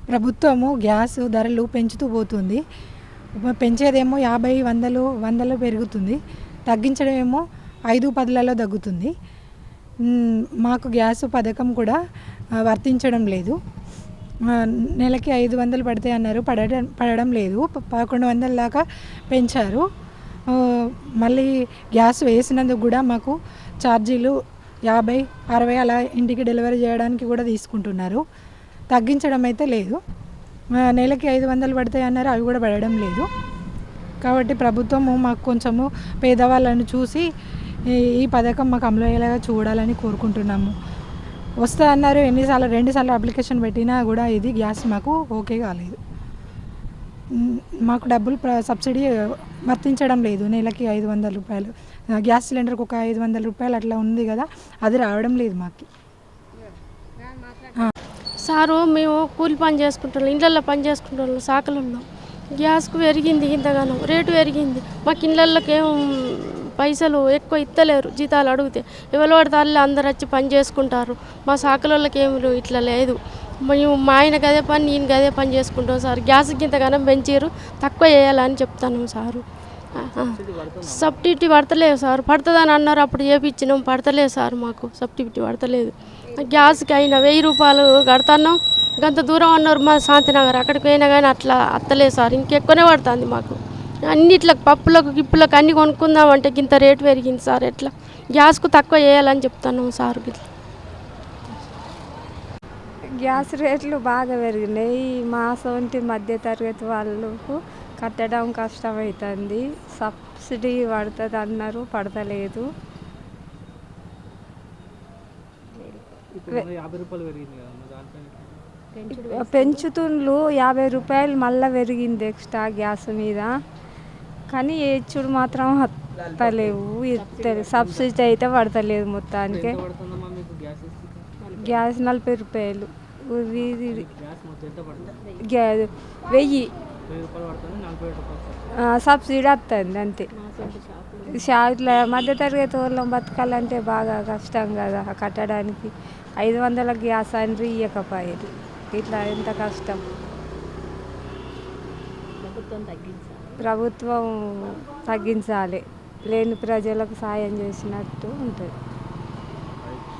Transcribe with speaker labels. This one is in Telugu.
Speaker 1: ప్రభుత్వము గ్యాస్ ధరలు పెంచుతూ పోతుంది. పెంచేదేమో 50, 100 పెరుగుతుంది. తగ్గించడమేమో 5, 10లలో తగ్గుతుంది. మాకు గ్యాస్ పథకం కూడా వర్తించడం లేదు. నెలకి 500 పడతాయి అన్నారు, పడడం లేదు. 1100 దాకా పెంచారు. మళ్ళీ గ్యాస్ వేసినందుకు కూడా మాకు ఛార్జీలు 50, 60 అలా ఇంటికి డెలివరీ చేయడానికి కూడా తీసుకుంటున్నారు. తగ్గించడం అయితే లేదు. నెలకి 500 పడతాయి అన్నారు, అవి కూడా పడడం లేదు. కాబట్టి ప్రభుత్వము మాకు కొంచెము పేదవాళ్ళను చూసి ఈ పథకం మాకు అమలు అయ్యేలాగా చూడాలని కోరుకుంటున్నాము. వస్తా అన్నారు, 2 సార్లు అప్లికేషన్ పెట్టినా కూడా ఇది గ్యాస్ మాకు ఓకే కాలేదు. మాకు డబ్బులు సబ్సిడీ వర్తించడం లేదు. నెలకి 500 రూపాయలు, గ్యాస్ సిలిండర్కి ఒక 500 రూపాయలు అట్లా ఉంది కదా, అది రావడం లేదు మాకు.
Speaker 2: సారు మేము కూలి పని చేసుకుంటాం, ఇళ్ళల్లో పని చేసుకుంటాం, సాకలలో గ్యాస్కు పెరిగింది, ఇంతగానో రేటు పెరిగింది. మాకు ఇళ్ళకి ఏం పైసలు ఎక్కువ ఇస్తలేరు. జీతాలు అడిగితే ఎవరు పడతారు, అందరు వచ్చి పని చేసుకుంటారు. మా సాకలకి ఏమి ఇట్లా లేదు. మేము మా ఆయన గదే పని, నేను గదే పని చేసుకుంటాం సార్. గ్యాస్కి ఇంతగానం పెంచారు, తక్కువ చేయాలని చెప్తాను సారు. సబ్సిడీ పడతలేదు సార్. పడుతుందని అన్నారు, అప్పుడు చేపించినాం, పడతలేదు సార్. మాకు సబ్సిడీ పడతలేదు. గ్యాస్కి అయినా 1000 రూపాయలు కడుతున్నాం. గంత దూరం అన్నారు మా శాంతినగర్, అక్కడికి పోయినా కానీ అట్లా అత్తలేదు సార్. ఇంకెక్కువనే పడుతుంది మాకు. అన్నిట్లకు పప్పులకు గిప్పులకు అన్నీ కొనుక్కుందామంటే ఇంత రేటు పెరిగింది సార్. ఎట్లా గ్యాస్కు తక్కువ చేయాలని చెప్తున్నాం సార్.
Speaker 3: గ్యాస్ రేట్లు బాగా పెరిగినాయి. మా సొంటి మధ్యతరగతి వాళ్ళకు కట్టడం కష్టమవుతుంది. సబ్సిడీ పడుతుంది అన్నారు, పడతలేదు. పెంచుతుండ్లు 50 రూపాయలు మళ్ళీ పెరిగింది ఎక్స్ట్రా గ్యాస్ మీద. కానీ ఇచ్చుడు మాత్రం వస్తలేవు. సబ్సిడీ అయితే పడతలేదు. మొత్తానికి గ్యాస్ 40 రూపాయలు, 1000 సబ్సిడీ వస్తుంది అంతే. ఇట్లా మధ్యతరగతి వాళ్ళం బతకాలంటే బాగా కష్టం కదా కట్టడానికి. 500 గ్యాస్ అని ఇవ్వకపోయేది. ఇట్లా ఎంత కష్టం. ప్రభుత్వం తగ్గించాలి, లేని ప్రజలకు సాయం చేసినట్టు ఉంటుంది.